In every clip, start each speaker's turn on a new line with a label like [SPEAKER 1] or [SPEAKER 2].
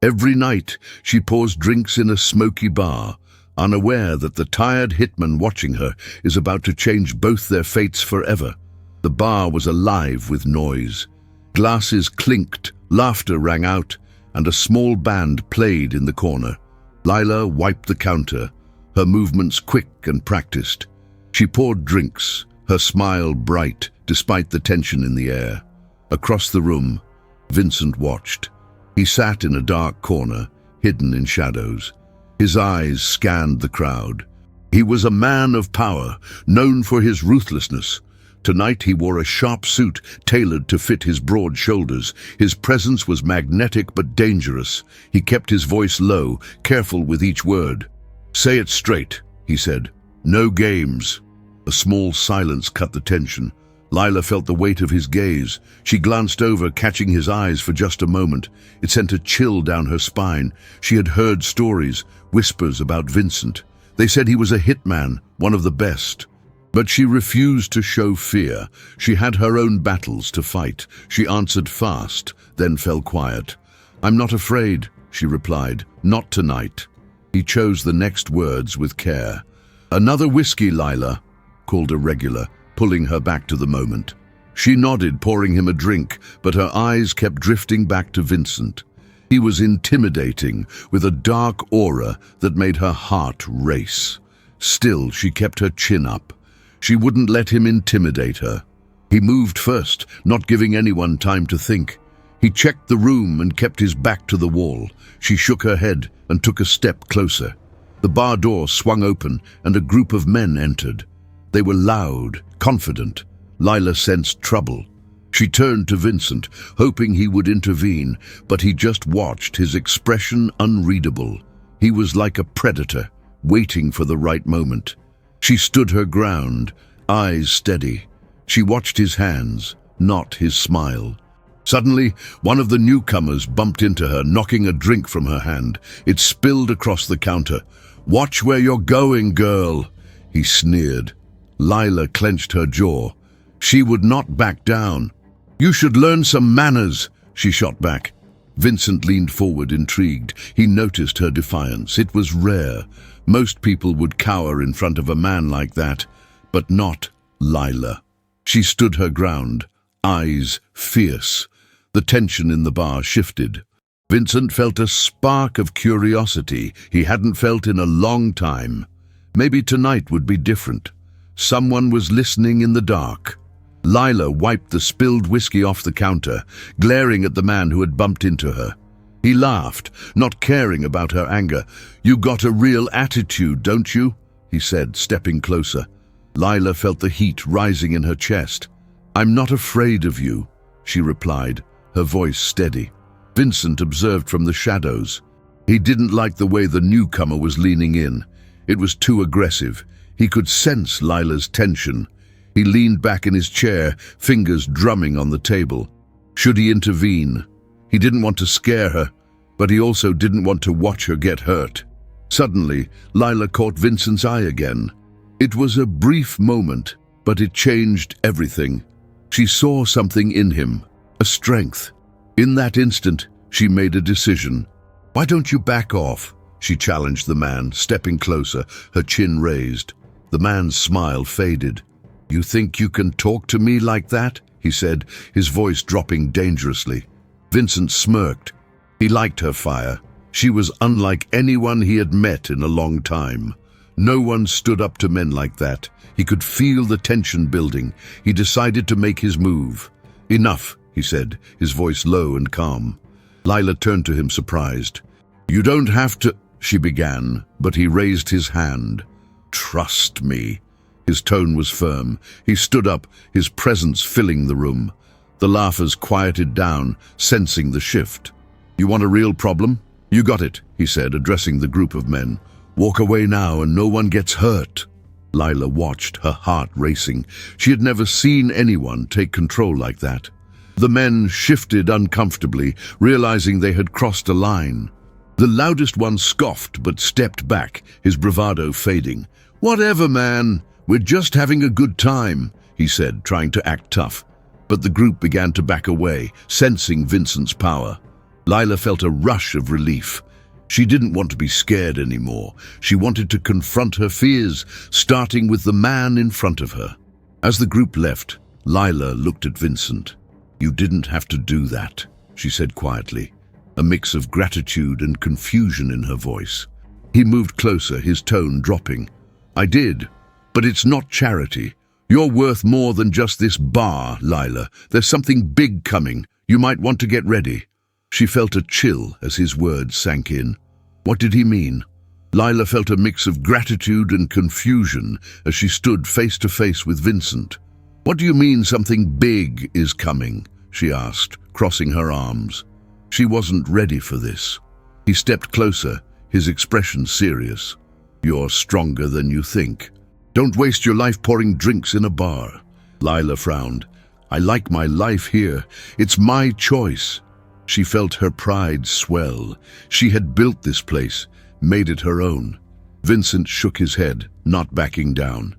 [SPEAKER 1] Every night, she pours drinks in a smoky bar, unaware that the tired hitman watching her is about to change both their fates forever. The bar was alive with noise. Glasses clinked, laughter rang out, and a small band played in the corner. Lila wiped the counter, her movements quick and practiced. She poured drinks, her smile bright despite the tension in the air. Across the room, Vincent watched. He sat in a dark corner, hidden in shadows. His eyes scanned the crowd. He was a man of power, known for his ruthlessness. Tonight he wore a sharp suit tailored to fit his broad shoulders. His presence was magnetic but dangerous. He kept his voice low, careful with each word. "Say it straight," he said. "No games." A small silence cut the tension. Lila felt the weight of his gaze. She glanced over, catching his eyes for just a moment. It sent a chill down her spine. She had heard stories, whispers about Vincent. They said he was a hitman, one of the best. But she refused to show fear. She had her own battles to fight. She answered fast, then fell quiet. "I'm not afraid," she replied. "Not tonight." He chose the next words with care. "Another whiskey, Lila," called a regular, pulling her back to the moment. She nodded, pouring him a drink, but her eyes kept drifting back to Vincent. He was intimidating, with a dark aura that made her heart race. Still, she kept her chin up. She wouldn't let him intimidate her. He moved first, not giving anyone time to think. He checked the room and kept his back to the wall. She shook her head and took a step closer. The bar door swung open and a group of men entered. They were loud, confident. Lila sensed trouble. She turned to Vincent, hoping he would intervene, but he just watched, his expression unreadable. He was like a predator, waiting for the right moment. She stood her ground, eyes steady. She watched his hands, not his smile. Suddenly, one of the newcomers bumped into her, knocking a drink from her hand. It spilled across the counter. "Watch where you're going, girl," he sneered. Lila clenched her jaw. She would not back down. "You should learn some manners," she shot back. Vincent leaned forward, intrigued. He noticed her defiance. It was rare. Most people would cower in front of a man like that, but not Lila. She stood her ground, eyes fierce. The tension in the bar shifted. Vincent felt a spark of curiosity he hadn't felt in a long time. Maybe tonight would be different. Someone was listening in the dark. Lila wiped the spilled whiskey off the counter, glaring at the man who had bumped into her. He laughed, not caring about her anger. "You got a real attitude, don't you?" he said, stepping closer. Lila felt the heat rising in her chest. "I'm not afraid of you," she replied, her voice steady. Vincent observed from the shadows. He didn't like the way the newcomer was leaning in. It was too aggressive. He could sense Lila's tension. He leaned back in his chair, fingers drumming on the table. Should he intervene? He didn't want to scare her, but he also didn't want to watch her get hurt. Suddenly, Lila caught Vincent's eye again. It was a brief moment, but it changed everything. She saw something in him, a strength. In that instant, she made a decision. "Why don't you back off?" she challenged the man, stepping closer, her chin raised. The man's smile faded. "You think you can talk to me like that?" he said, his voice dropping dangerously. Vincent smirked. He liked her fire. She was unlike anyone he had met in a long time. No one stood up to men like that. He could feel the tension building. He decided to make his move. "Enough," he said, his voice low and calm. Lila turned to him, surprised. "You don't have to," she began, but he raised his hand. "Trust me." His tone was firm. He stood up, his presence filling the room. The laughers quieted down, sensing the shift. "You want a real problem? You got it," he said, addressing the group of men. "Walk away now and no one gets hurt." Lila watched, her heart racing. She had never seen anyone take control like that. The men shifted uncomfortably, realizing they had crossed a line. The loudest one scoffed but stepped back, his bravado fading. "Whatever, man. We're just having a good time," he said, trying to act tough. But the group began to back away, sensing Vincent's power. Lila felt a rush of relief. She didn't want to be scared anymore. She wanted to confront her fears, starting with the man in front of her. As the group left, Lila looked at Vincent. "You didn't have to do that," she said quietly, a mix of gratitude and confusion in her voice. He moved closer, his tone dropping. "I did, but it's not charity. You're worth more than just this bar, Lila. There's something big coming. You might want to get ready." She felt a chill as his words sank in. What did he mean? Lila felt a mix of gratitude and confusion as she stood face to face with Vincent. "What do you mean something big is coming?" she asked, crossing her arms. She wasn't ready for this. He stepped closer, his expression serious. "You're stronger than you think. Don't waste your life pouring drinks in a bar." Lila frowned. "I like my life here. It's my choice." She felt her pride swell. She had built this place, made it her own. Vincent shook his head, not backing down.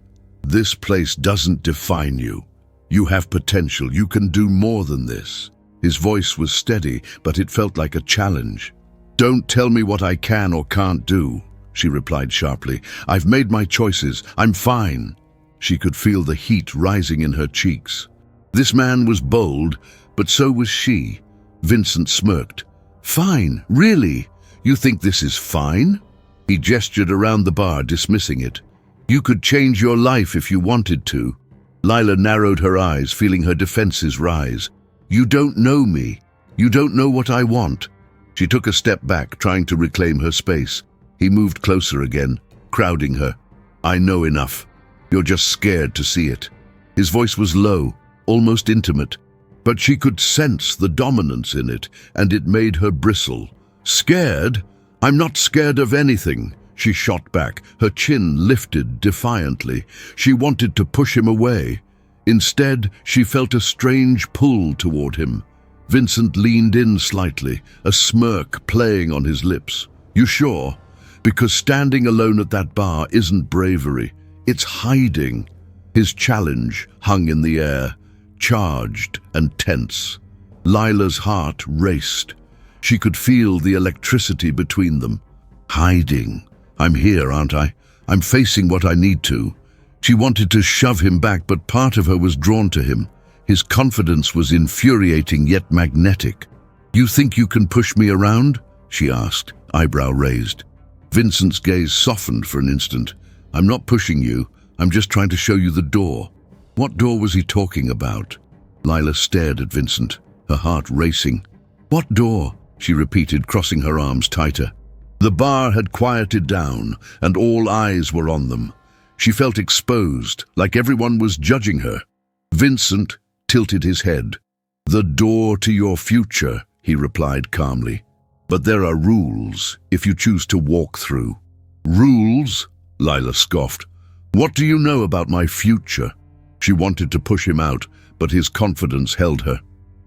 [SPEAKER 1] "This place doesn't define you. You have potential. You can do more than this." His voice was steady, but it felt like a challenge. "Don't tell me what I can or can't do," she replied sharply. "I've made my choices. I'm fine." She could feel the heat rising in her cheeks. This man was bold, but so was she. Vincent smirked. "Fine, really? You think this is fine?" He gestured around the bar, dismissing it. "You could change your life if you wanted to." Lila narrowed her eyes, feeling her defenses rise. "You don't know me. You don't know what I want." She took a step back, trying to reclaim her space. He moved closer again, crowding her. "I know enough. You're just scared to see it." His voice was low, almost intimate, but she could sense the dominance in it, and it made her bristle. "Scared? I'm not scared of anything," she shot back, her chin lifted defiantly. She wanted to push him away. Instead, she felt a strange pull toward him. Vincent leaned in slightly, a smirk playing on his lips. "You sure? Because standing alone at that bar isn't bravery. It's hiding." His challenge hung in the air, charged and tense. Lila's heart raced. She could feel the electricity between them. "Hiding. I'm here, aren't I? I'm facing what I need to." She wanted to shove him back, but part of her was drawn to him. His confidence was infuriating yet magnetic. "You think you can push me around?" she asked, eyebrow raised. Vincent's gaze softened for an instant. "I'm not pushing you. I'm just trying to show you the door." What door was he talking about? Lila stared at Vincent, her heart racing. "What door?" she repeated, crossing her arms tighter. The bar had quieted down, and all eyes were on them. She felt exposed, like everyone was judging her. Vincent tilted his head. "The door to your future," he replied calmly. "But there are rules if you choose to walk through." "Rules?" Lila scoffed. "What do you know about my future?" She wanted to push him out, but his confidence held her.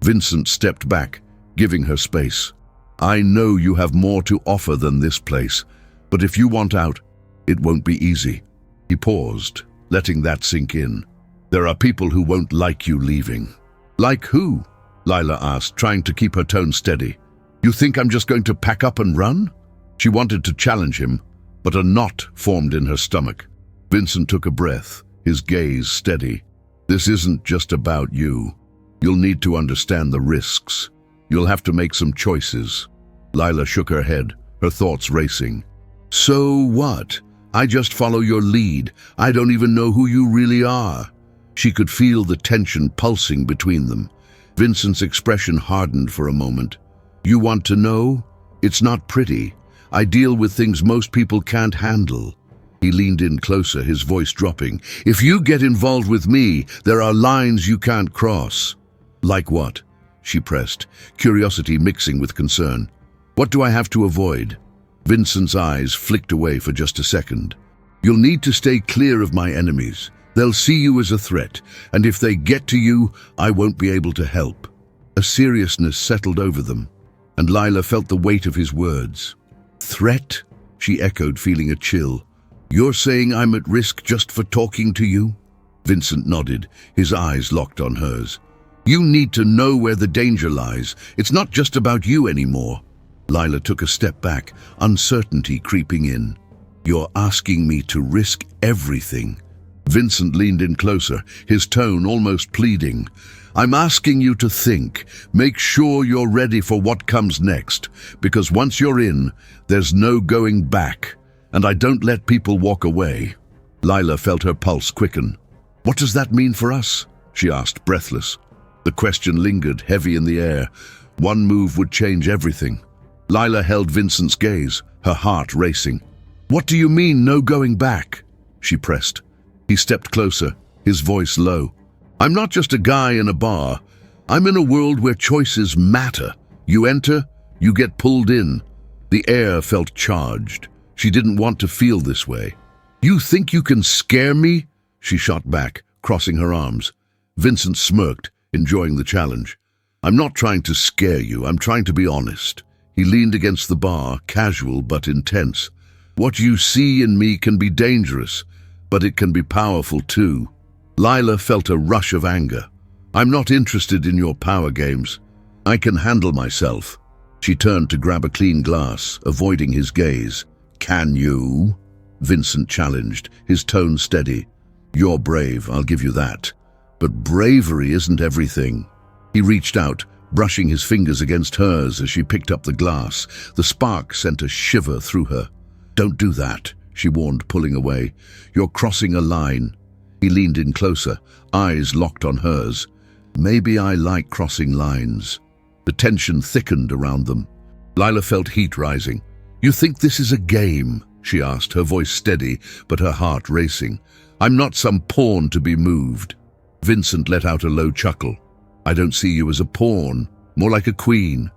[SPEAKER 1] Vincent stepped back, giving her space. "I know you have more to offer than this place, but if you want out, it won't be easy." He paused, letting that sink in. "There are people who won't like you leaving." "Like who?" Lila asked, trying to keep her tone steady. "You think I'm just going to pack up and run?" She wanted to challenge him, but a knot formed in her stomach. Vincent took a breath, his gaze steady. "This isn't just about you. You'll need to understand the risks. You'll have to make some choices." Lila shook her head, her thoughts racing. "So what? I just follow your lead. I don't even know who you really are." She could feel the tension pulsing between them. Vincent's expression hardened for a moment. "You want to know? It's not pretty. I deal with things most people can't handle." He leaned in closer, his voice dropping. "If you get involved with me, there are lines you can't cross." "Like what?" she pressed, curiosity mixing with concern. "What do I have to avoid?" Vincent's eyes flicked away for just a second. "You'll need to stay clear of my enemies. They'll see you as a threat, and if they get to you, I won't be able to help." A seriousness settled over them, and Lila felt the weight of his words. "Threat?" she echoed, feeling a chill. "You're saying I'm at risk just for talking to you?" Vincent nodded, his eyes locked on hers. You need to know where the danger lies. It's not just about you anymore. Lila took a step back, uncertainty creeping in. You're asking me to risk everything. Vincent leaned in closer, his tone almost pleading. I'm asking you to think. Make sure you're ready for what comes next, because once you're in, there's no going back, and I don't let people walk away. Lila felt her pulse quicken. What does that mean for us? She asked, breathless. The question lingered, heavy in the air. One move would change everything. Lila held Vincent's gaze, her heart racing. What do you mean, no going back? She pressed. He stepped closer, his voice low. I'm not just a guy in a bar. I'm in a world where choices matter. You enter, you get pulled in. The air felt charged. She didn't want to feel this way. You think you can scare me? She shot back, crossing her arms. Vincent smirked, enjoying the challenge. I'm not trying to scare you, I'm trying to be honest. He leaned against the bar, casual but intense. What you see in me can be dangerous, but it can be powerful too. Lila felt a rush of anger. I'm not interested in your power games. I can handle myself. She turned to grab a clean glass, avoiding his gaze. Can you? Vincent challenged, his tone steady. You're brave, I'll give you that. But bravery isn't everything. He reached out, brushing his fingers against hers as she picked up the glass. The spark sent a shiver through her. Don't do that, she warned, pulling away. You're crossing a line. He leaned in closer, eyes locked on hers. Maybe I like crossing lines. The tension thickened around them. Lila felt heat rising. You think this is a game? She asked, her voice steady, but her heart racing. I'm not some pawn to be moved. Vincent let out a low chuckle. I don't see you as a pawn, more like a queen.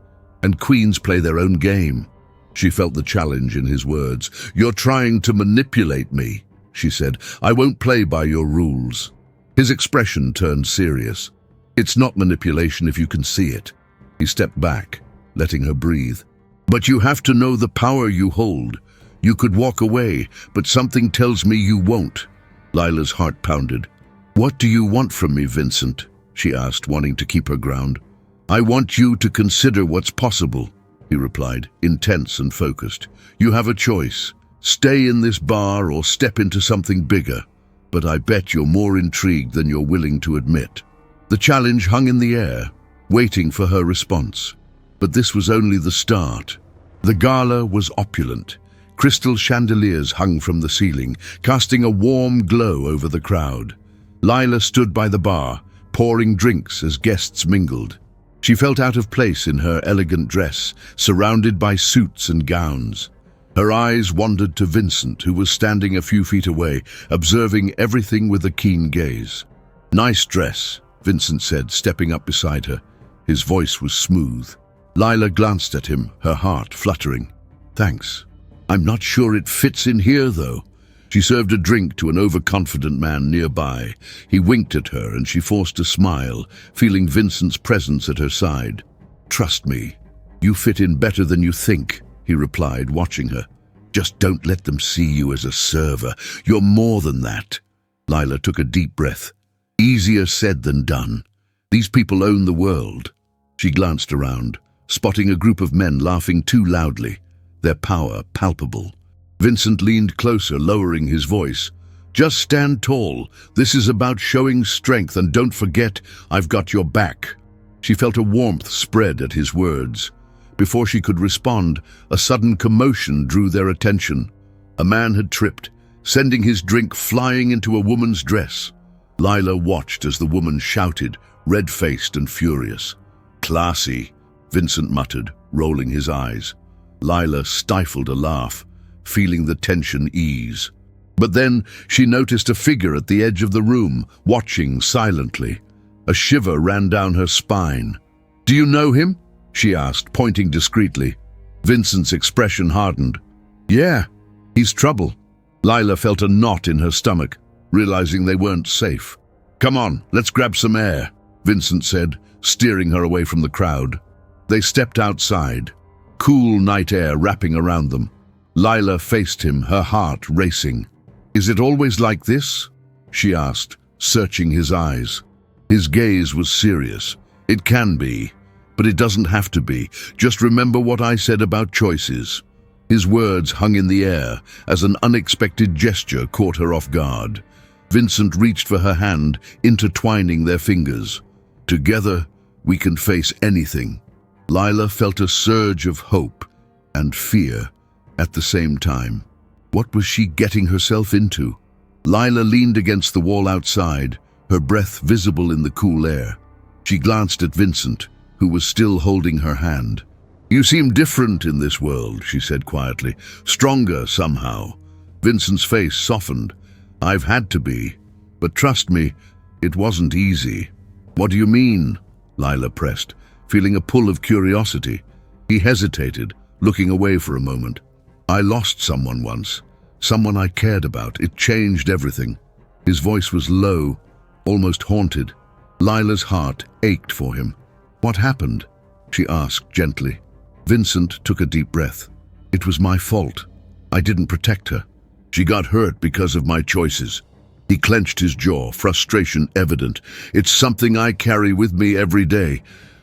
[SPEAKER 1] And queens play their own game. She felt the challenge in his words. You're trying to manipulate me, she said. I won't play by your rules. His expression turned serious. It's not manipulation if you can see it. He stepped back, letting her breathe. But you have to know the power you hold. You could walk away, but something tells me you won't. Lila's heart pounded. What do you want from me, Vincent? She asked, wanting to keep her ground. I want you to consider what's possible, he replied, intense and focused. You have a choice. Stay in this bar or step into something bigger. But I bet you're more intrigued than you're willing to admit. The challenge hung in the air, waiting for her response. But this was only the start. The gala was opulent. Crystal chandeliers hung from the ceiling, casting a warm glow over the crowd. Lila stood by the bar, pouring drinks as guests mingled. She felt out of place in her elegant dress, surrounded by suits and gowns. Her eyes wandered to Vincent, who was standing a few feet away, observing everything with a keen gaze. Nice dress, Vincent said, stepping up beside her. His voice was smooth. Lila glanced at him, her heart fluttering. Thanks. I'm not sure it fits in here, though. She served a drink to an overconfident man nearby. He winked at her, and she forced a smile, feeling Vincent's presence at her side. Trust me, you fit in better than you think, he replied, watching her. Just don't let them see you as a server. You're more than that. Lila took a deep breath. Easier said than done. These people own the world. She glanced around, spotting a group of men laughing too loudly, their power palpable. Vincent leaned closer, lowering his voice. Just stand tall. This is about showing strength, and don't forget, I've got your back. She felt a warmth spread at his words. Before she could respond, a sudden commotion drew their attention. A man had tripped, sending his drink flying into a woman's dress. Lila watched as the woman shouted, red-faced and furious. Classy, Vincent muttered, rolling his eyes. Lila stifled a laugh, feeling the tension ease. But then she noticed a figure at the edge of the room, watching silently. A shiver ran down her spine. Do you know him? She asked, pointing discreetly. Vincent's expression hardened. Yeah, he's trouble. Lila felt a knot in her stomach, realizing they weren't safe. Come on, let's grab some air, Vincent said, steering her away from the crowd. They stepped outside, cool night air wrapping around them. Lila faced him, her heart racing. Is it always like this? She asked, searching his eyes. His gaze was serious, It can be, but it doesn't have to be. Just remember what I said about choices. His words hung in the air as an unexpected gesture caught her off guard. Vincent reached for her hand, intertwining their fingers. Together, we can face anything. Lila felt a surge of hope and fear at the same time. What was she getting herself into? Lila leaned against the wall outside, her breath visible in the cool air. She glanced at Vincent, who was still holding her hand. "You seem different in this world," she said quietly. "Stronger somehow." Vincent's face softened. "I've had to be. But trust me, it wasn't easy." "What do you mean?" Lila pressed, feeling a pull of curiosity. He hesitated, looking away for a moment. "I lost someone once. Someone I cared about. It changed everything." His voice was low, almost haunted. Lila's heart ached for him. "What happened?" she asked gently. Vincent took a deep breath. "It was my fault. I didn't protect her. She got hurt because of my choices." He clenched his jaw, frustration evident. "It's something I carry with me every day.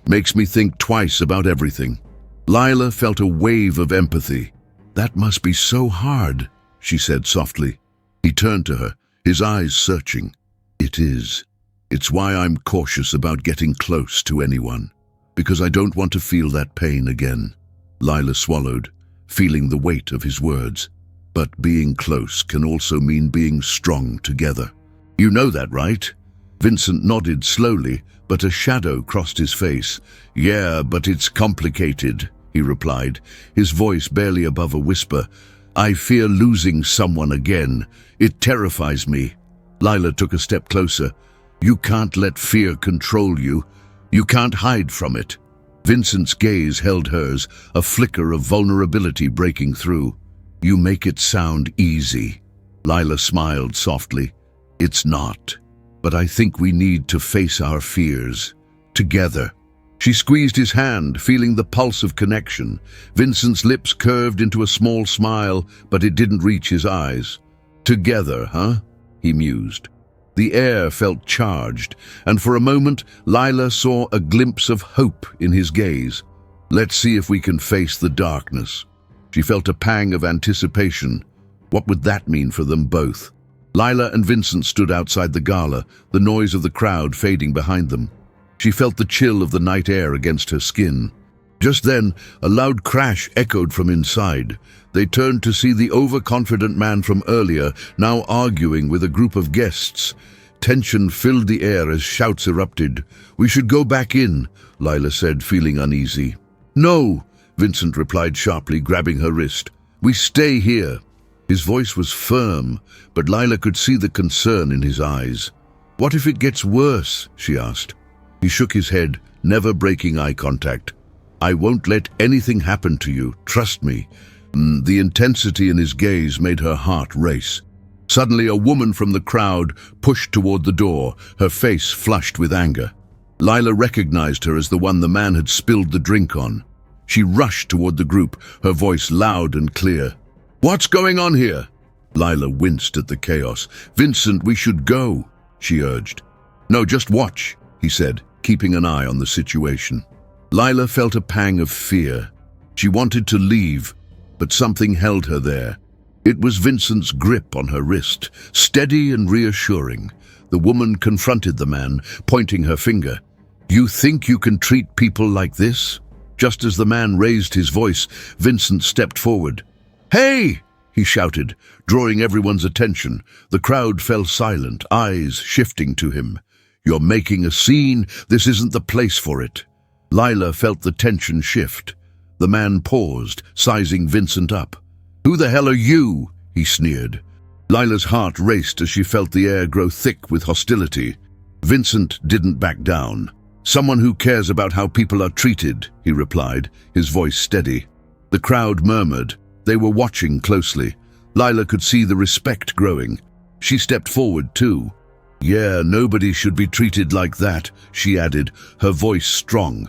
[SPEAKER 1] Makes me think twice about everything." Lila felt a wave of empathy. "That must be so hard," she said softly. He turned to her, his eyes searching. "It is. It's why I'm cautious about getting close to anyone. Because I don't want to feel that pain again." Lila swallowed, feeling the weight of his words. "But being close can also mean being strong together. You know that, right?" Vincent nodded slowly, but a shadow crossed his face. "Yeah, but it's complicated," he replied, his voice barely above a whisper. "I fear losing someone again. It terrifies me." Lila took a step closer. "You can't let fear control you. You can't hide from it." Vincent's gaze held hers, a flicker of vulnerability breaking through. "You make it sound easy." Lila smiled softly. "It's not. But I think we need to face our fears. Together." She squeezed his hand, feeling the pulse of connection. Vincent's lips curved into a small smile, but it didn't reach his eyes. "Together, huh?" he mused. The air felt charged, and for a moment Lila saw a glimpse of hope in his gaze. "Let's see if we can face the darkness." She felt a pang of anticipation. What would that mean for them both? Lila and Vincent stood outside the gala, the noise of the crowd fading behind them. She felt the chill of the night air against her skin. Just then, a loud crash echoed from inside. They turned to see the overconfident man from earlier, now arguing with a group of guests. Tension filled the air as shouts erupted. "We should go back in," Lila said, feeling uneasy. "No," Vincent replied sharply, grabbing her wrist. "We stay here." His voice was firm, but Lila could see the concern in his eyes. "What if it gets worse?" she asked. He shook his head, never breaking eye contact. "I won't let anything happen to you, trust me." The intensity in his gaze made her heart race. Suddenly, a woman from the crowd pushed toward the door, her face flushed with anger. Lila recognized her as the one the man had spilled the drink on. She rushed toward the group, her voice loud and clear. "What's going on here?" Lila winced at the chaos. "Vincent, we should go," she urged. "No, just watch," he said, keeping an eye on the situation. Lila felt a pang of fear. She wanted to leave, but something held her there. It was Vincent's grip on her wrist, steady and reassuring. The woman confronted the man, pointing her finger. "You think you can treat people like this?" Just as the man raised his voice, Vincent stepped forward. "Hey!" he shouted, drawing everyone's attention. The crowd fell silent, eyes shifting to him. "You're making a scene. This isn't the place for it." Lila felt the tension shift. The man paused, sizing Vincent up. "Who the hell are you?" he sneered. Lila's heart raced as she felt the air grow thick with hostility. Vincent didn't back down. "Someone who cares about how people are treated," he replied, his voice steady. The crowd murmured. They were watching closely. Lila could see the respect growing. She stepped forward too. "Yeah, nobody should be treated like that," she added, her voice strong.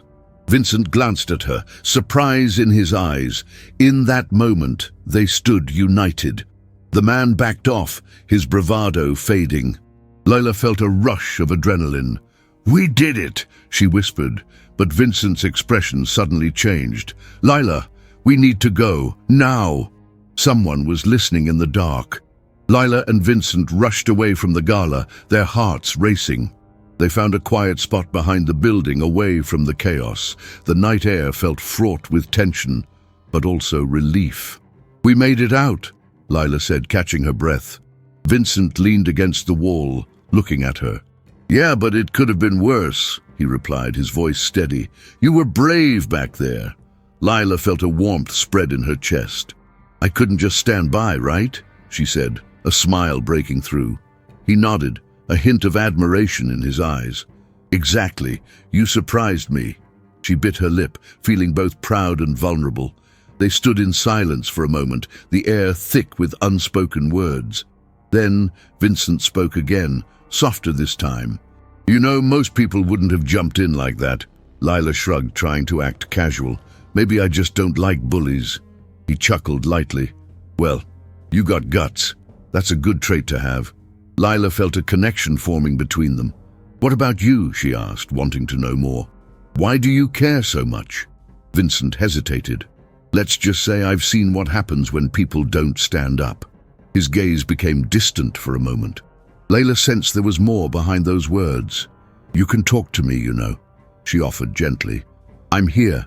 [SPEAKER 1] Vincent glanced at her, surprise in his eyes. In that moment, they stood united. The man backed off, his bravado fading. Lila felt a rush of adrenaline. "We did it," she whispered, but Vincent's expression suddenly changed. "Lila, we need to go, now." Someone was listening in the dark. Lila and Vincent rushed away from the gala, their hearts racing. They found a quiet spot behind the building, away from the chaos. The night air felt fraught with tension, but also relief. "We made it out," Lila said, catching her breath. Vincent leaned against the wall, looking at her. "Yeah, but it could have been worse," he replied, his voice steady. "You were brave back there." Lila felt a warmth spread in her chest. "I couldn't just stand by, right?" she said, a smile breaking through. He nodded, a hint of admiration in his eyes. "Exactly. You surprised me." She bit her lip, feeling both proud and vulnerable. They stood in silence for a moment, the air thick with unspoken words. Then Vincent spoke again, softer this time. "You know, most people wouldn't have jumped in like that." Lila shrugged, trying to act casual. "Maybe I just don't like bullies." He chuckled lightly. "Well, you got guts. That's a good trait to have." Lila felt a connection forming between them. "What about you?" she asked, wanting to know more. "Why do you care so much?" Vincent hesitated. "Let's just say I've seen what happens when people don't stand up." His gaze became distant for a moment. Layla sensed there was more behind those words. "You can talk to me, you know," she offered gently. "I'm here."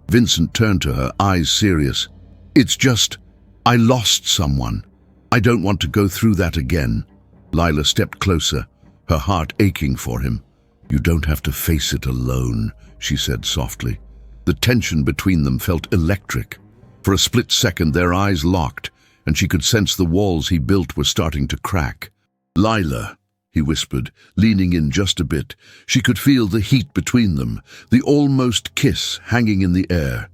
[SPEAKER 1] Vincent turned to her, eyes serious. "It's just, I lost someone. I don't want to go through that again." Lila stepped closer, her heart aching for him. "You don't have to face it alone," she said softly. The tension between them felt electric. For a split second their eyes locked, and she could sense the walls he built were starting to crack. "Lila," he whispered, leaning in just a bit. She could feel the heat between them, the almost kiss hanging in the air.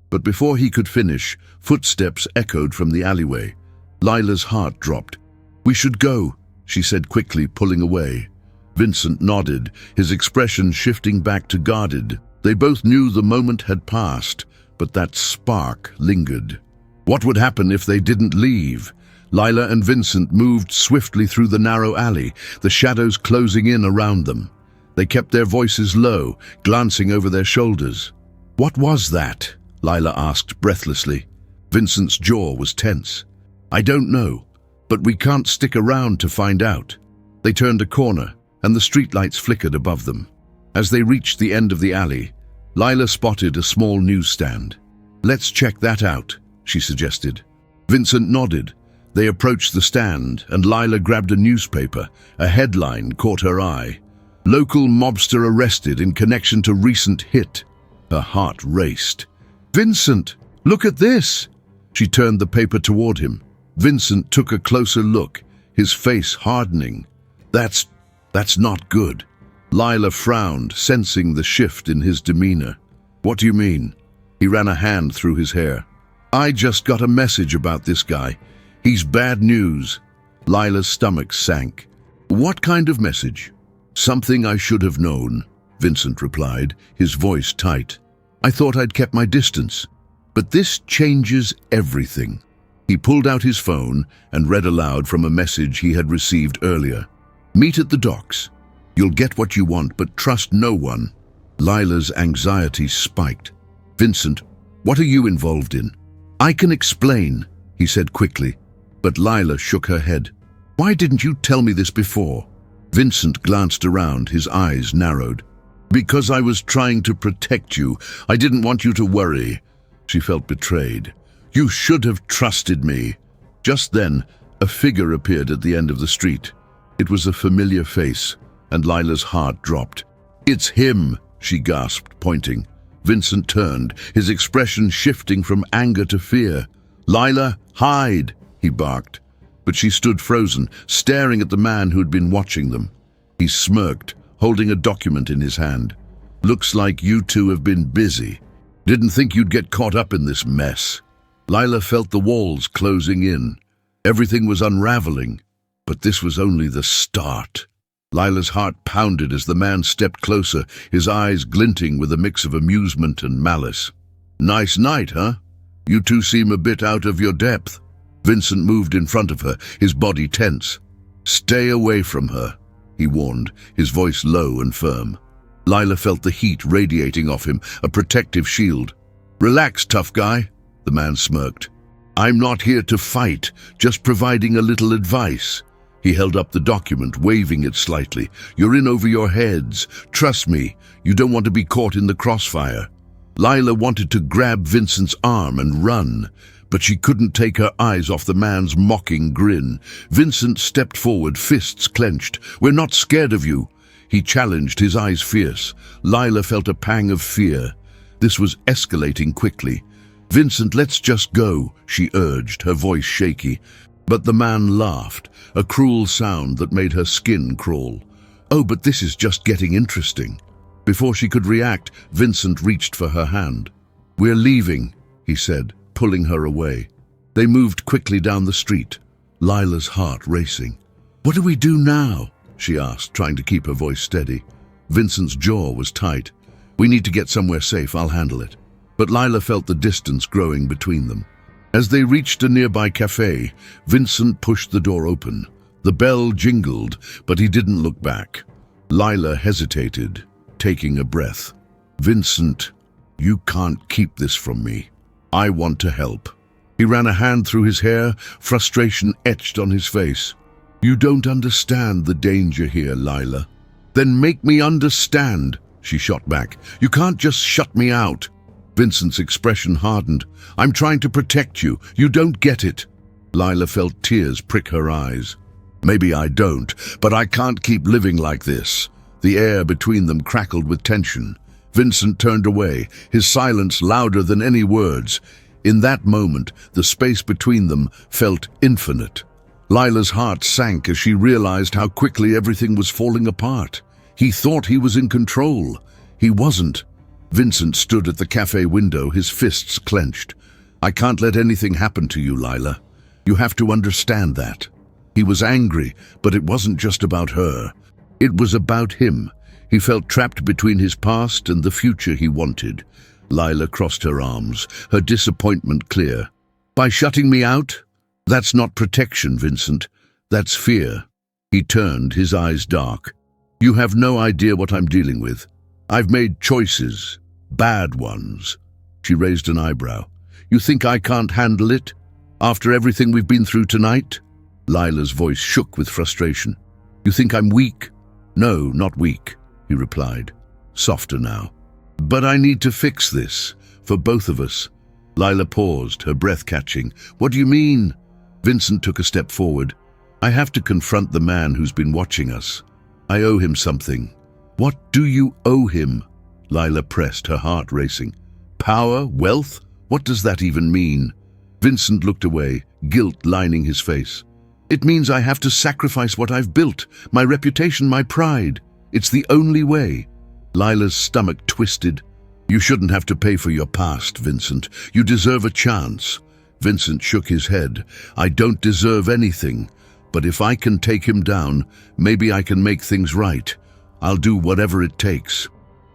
[SPEAKER 1] But before he could finish, footsteps echoed from the alleyway. Lila's heart dropped. "We should go," she said quickly, pulling away. Vincent nodded, his expression shifting back to guarded. They both knew the moment had passed, but that spark lingered. What would happen if they didn't leave? Lila and Vincent moved swiftly through the narrow alley, the shadows closing in around them. They kept their voices low, glancing over their shoulders. "What was that?" Lila asked breathlessly. Vincent's jaw was tense. "I don't know, but we can't stick around to find out." They turned a corner, and the streetlights flickered above them. As they reached the end of the alley, Lila spotted a small newsstand. "Let's check that out," she suggested. Vincent nodded. They approached the stand, and Lila grabbed a newspaper. A headline caught her eye. "Local mobster arrested in connection to recent hit." Her heart raced. "Vincent, look at this!" She turned the paper toward him. Vincent took a closer look, his face hardening. That's not good." Lila frowned, sensing the shift in his demeanor. "What do you mean?" He ran a hand through his hair. "I just got a message about this guy. He's bad news." Lila's stomach sank. "What kind of message?" "Something I should have known," Vincent replied, his voice tight. "I thought I'd kept my distance. But this changes everything." He pulled out his phone and read aloud from a message he had received earlier. "Meet at the docks. You'll get what you want, but trust no one." Lila's anxiety spiked. "Vincent, what are you involved in?" "I can explain," he said quickly, but Lila shook her head. "Why didn't you tell me this before?" Vincent glanced around, his eyes narrowed. "Because I was trying to protect you. I didn't want you to worry." She felt betrayed. "You should have trusted me." Just then, a figure appeared at the end of the street. It was a familiar face, and Lila's heart dropped. "It's him," she gasped, pointing. Vincent turned, his expression shifting from anger to fear. "Lila, hide!" he barked. But she stood frozen, staring at the man who'd been watching them. He smirked, holding a document in his hand. "Looks like you two have been busy. Didn't think you'd get caught up in this mess." Lila felt the walls closing in. Everything was unraveling, but this was only the start. Lila's heart pounded as the man stepped closer, his eyes glinting with a mix of amusement and malice. "Nice night, huh? You two seem a bit out of your depth." Vincent moved in front of her, his body tense. "Stay away from her." he warned, his voice low and firm. Lila felt the heat radiating off him, a protective shield. "Relax, tough guy," the man smirked. "I'm not here to fight, just providing a little advice." He held up the document, waving it slightly. "You're in over your heads. Trust me, you don't want to be caught in the crossfire." Lila wanted to grab Vincent's arm and run, but she couldn't take her eyes off the man's mocking grin. Vincent stepped forward, fists clenched. "We're not scared of you," he challenged, his eyes fierce. Lila felt a pang of fear. This was escalating quickly. "Vincent, let's just go," she urged, her voice shaky. But the man laughed, a cruel sound that made her skin crawl. "Oh, but this is just getting interesting." Before she could react, Vincent reached for her hand. "We're leaving," he said, pulling her away. They moved quickly down the street, Lila's heart racing. "What do we do now?" she asked, trying to keep her voice steady. Vincent's jaw was tight. "We need to get somewhere safe, I'll handle it." But Lila felt the distance growing between them. As they reached a nearby cafe, Vincent pushed the door open. The bell jingled, but he didn't look back. Lila hesitated, taking a breath. "Vincent, you can't keep this from me. I want to help." He ran a hand through his hair, frustration etched on his face. "You don't understand the danger here, Lila." "Then make me understand," she shot back. "You can't just shut me out." Vincent's expression hardened. "I'm trying to protect you. You don't get it." Lila felt tears prick her eyes. "Maybe I don't, but I can't keep living like this." The air between them crackled with tension. Vincent turned away, his silence louder than any words. In that moment, the space between them felt infinite. Lila's heart sank as she realized how quickly everything was falling apart. He thought he was in control. He wasn't. Vincent stood at the cafe window, his fists clenched. "I can't let anything happen to you, Lila. You have to understand that." He was angry, but it wasn't just about her. It was about him. He felt trapped between his past and the future he wanted. Lila crossed her arms, her disappointment clear. "By shutting me out? That's not protection, Vincent. That's fear." He turned, his eyes dark. "You have no idea what I'm dealing with. I've made choices, bad ones." She raised an eyebrow. "You think I can't handle it? After everything we've been through tonight?" Lila's voice shook with frustration. "You think I'm weak?" "No, not weak," he replied, softer now. "But I need to fix this, for both of us." Lila paused, her breath catching. "What do you mean?" Vincent took a step forward. "I have to confront the man who's been watching us. I owe him something." "What do you owe him?" Lila pressed, her heart racing. "Power? Wealth? What does that even mean?" Vincent looked away, guilt lining his face. "It means I have to sacrifice what I've built, my reputation, my pride. It's the only way." Lila's stomach twisted. "You shouldn't have to pay for your past, Vincent. You deserve a chance." Vincent shook his head. "I don't deserve anything, but if I can take him down, maybe I can make things right. I'll do whatever it takes."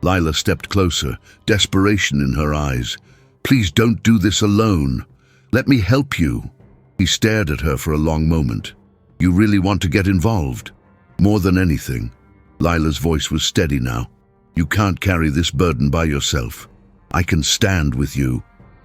[SPEAKER 1] Lila stepped closer, desperation in her eyes. "Please don't do this alone. Let me help you." He stared at her for a long moment. "You really want to get involved?" "More than anything." Lila's voice was steady now. "You can't carry this burden by yourself. I can stand with you."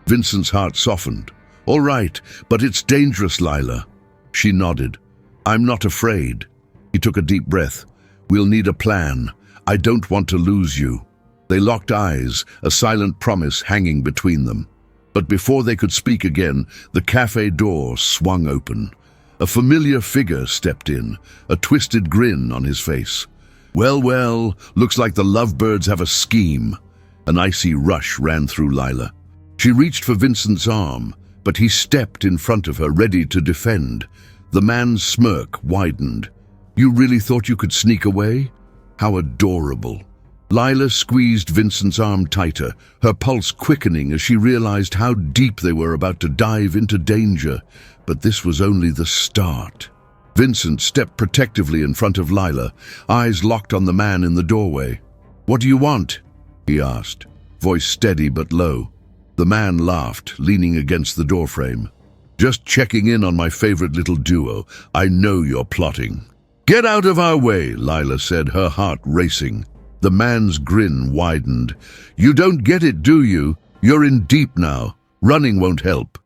[SPEAKER 1] Vincent's heart softened. "All right, but it's dangerous, Lila." She nodded. "I'm not afraid." He took a deep breath. "We'll need a plan. I don't want to lose you." They locked eyes, a silent promise hanging between them. But before they could speak again, the cafe door swung open. A familiar figure stepped in, a twisted grin on his face. Well, looks like the lovebirds have a scheme." An icy rush ran through Lila. She reached for Vincent's arm, but he stepped in front of her, ready to defend. The man's smirk widened. "You really thought you could sneak away? How adorable." Lila squeezed Vincent's arm tighter, her pulse quickening as she realized how deep they were about to dive into danger. But this was only the start. Vincent stepped protectively in front of Lila, eyes locked on the man in the doorway. "What do you want?" he asked, voice steady but low. The man laughed, leaning against the doorframe. "Just checking in on my favorite little duo. I know you're plotting." "Get out of our way," Lila said, her heart racing. The man's grin widened. "You don't get it, do you? You're in deep now. Running won't help."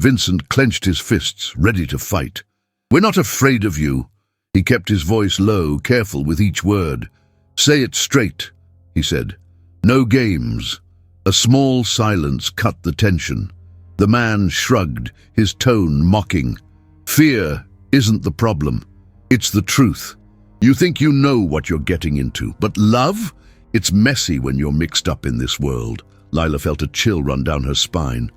[SPEAKER 1] Vincent clenched his fists, ready to fight. "We're not afraid of you." He kept his voice low, careful with each word. "Say it straight," he said. "No games." A small silence cut the tension. The man shrugged, his tone mocking. "Fear isn't the problem. It's the truth. You think you know what you're getting into, but love? It's messy when you're mixed up in this world." Lila felt a chill run down her spine.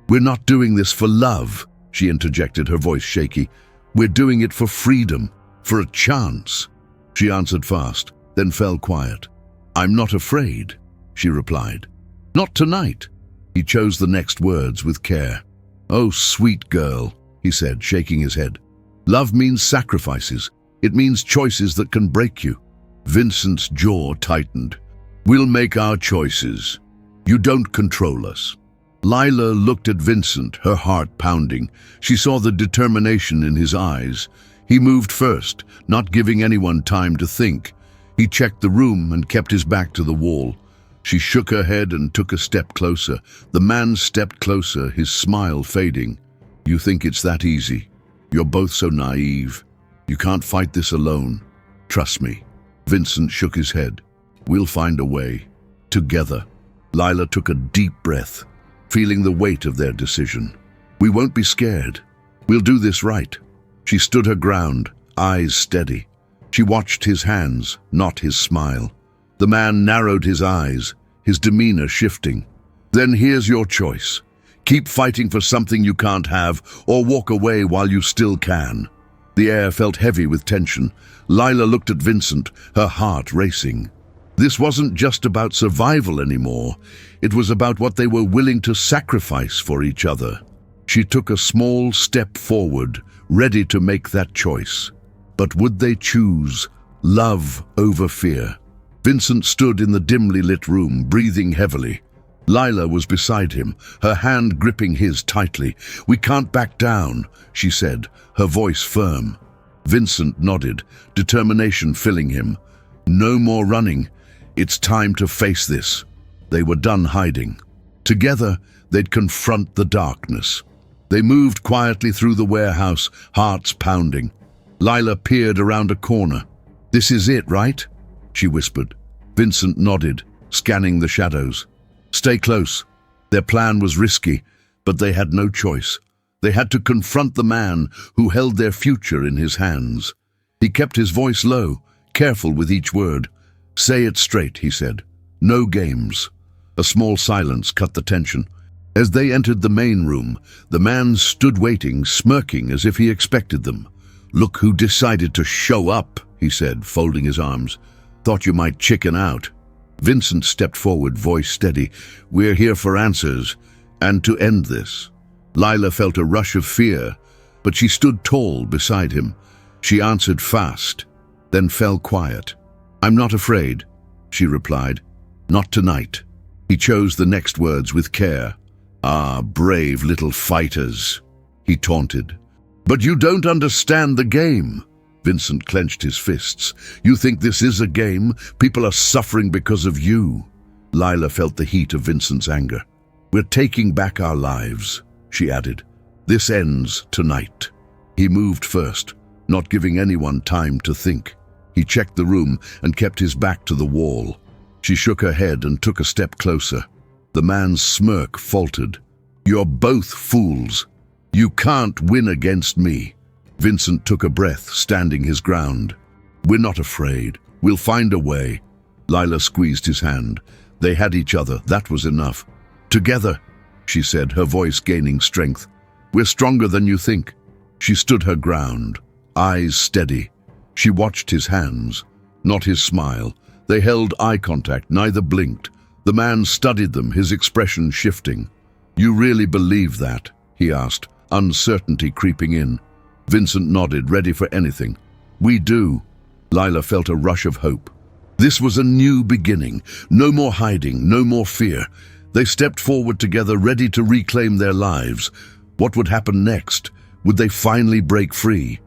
[SPEAKER 1] "We're not doing this for love," she interjected, her voice shaky. "We're doing it for freedom, for a chance." She answered fast, then fell quiet. "I'm not afraid," she replied. "Not tonight." He chose the next words with care. "Oh, sweet girl," he said, shaking his head. "Love means sacrifices. It means choices that can break you." Vincent's jaw tightened. "We'll make our choices. You don't control us." Lila looked at Vincent, her heart pounding. She saw the determination in his eyes. He moved first, not giving anyone time to think. He checked the room and kept his back to the wall. She shook her head and took a step closer. The man stepped closer, his smile fading. "You think it's that easy? You're both so naive. You can't fight this alone. Trust me." Vincent shook his head. "We'll find a way. Together." Lila took a deep breath, feeling the weight of their decision. "We won't be scared. We'll do this right." She stood her ground, eyes steady. She watched his hands, not his smile. The man narrowed his eyes, his demeanor shifting. "Then here's your choice. Keep fighting for something you can't have, or walk away while you still can." The air felt heavy with tension. Lila looked at Vincent, her heart racing. This wasn't just about survival anymore. It was about what they were willing to sacrifice for each other. She took a small step forward, ready to make that choice. But would they choose love over fear? Vincent stood in the dimly lit room, breathing heavily. Lila was beside him, her hand gripping his tightly. "We can't back down," she said, her voice firm. Vincent nodded, determination filling him. "No more running. It's time to face this." They were done hiding. Together, they'd confront the darkness. They moved quietly through the warehouse, hearts pounding. Lila peered around a corner. "This is it, right?" she whispered. Vincent nodded, scanning the shadows. "Stay close." Their plan was risky, but they had no choice. They had to confront the man who held their future in his hands. He kept his voice low, careful with each word. "Say it straight," he said. "No games." A small silence cut the tension. As they entered the main room, the man stood waiting, smirking as if he expected them. "Look who decided to show up," he said, folding his arms. "Thought you might chicken out." Vincent stepped forward, voice steady. "We're here for answers, and to end this." Lila felt a rush of fear, but she stood tall beside him. She answered fast, then fell quiet. "I'm not afraid," she replied. "Not tonight." He chose the next words with care. "Ah, brave little fighters," he taunted. "But you don't understand the game." Vincent clenched his fists. "You think this is a game? People are suffering because of you." Lila felt the heat of Vincent's anger. "We're taking back our lives," she added. "This ends tonight." He moved first, not giving anyone time to think. He checked the room and kept his back to the wall. She shook her head and took a step closer. The man's smirk faltered. "You're both fools. You can't win against me." Vincent took a breath, standing his ground. "We're not afraid. We'll find a way." Lila squeezed his hand. They had each other. That was enough. "Together," she said, her voice gaining strength. "We're stronger than you think." She stood her ground, eyes steady. She watched his hands, not his smile. They held eye contact, neither blinked. The man studied them, his expression shifting. "You really believe that?" he asked, uncertainty creeping in. Vincent nodded, ready for anything. "We do." Lila felt a rush of hope. This was a new beginning. No more hiding, no more fear. They stepped forward together, ready to reclaim their lives. What would happen next? Would they finally break free?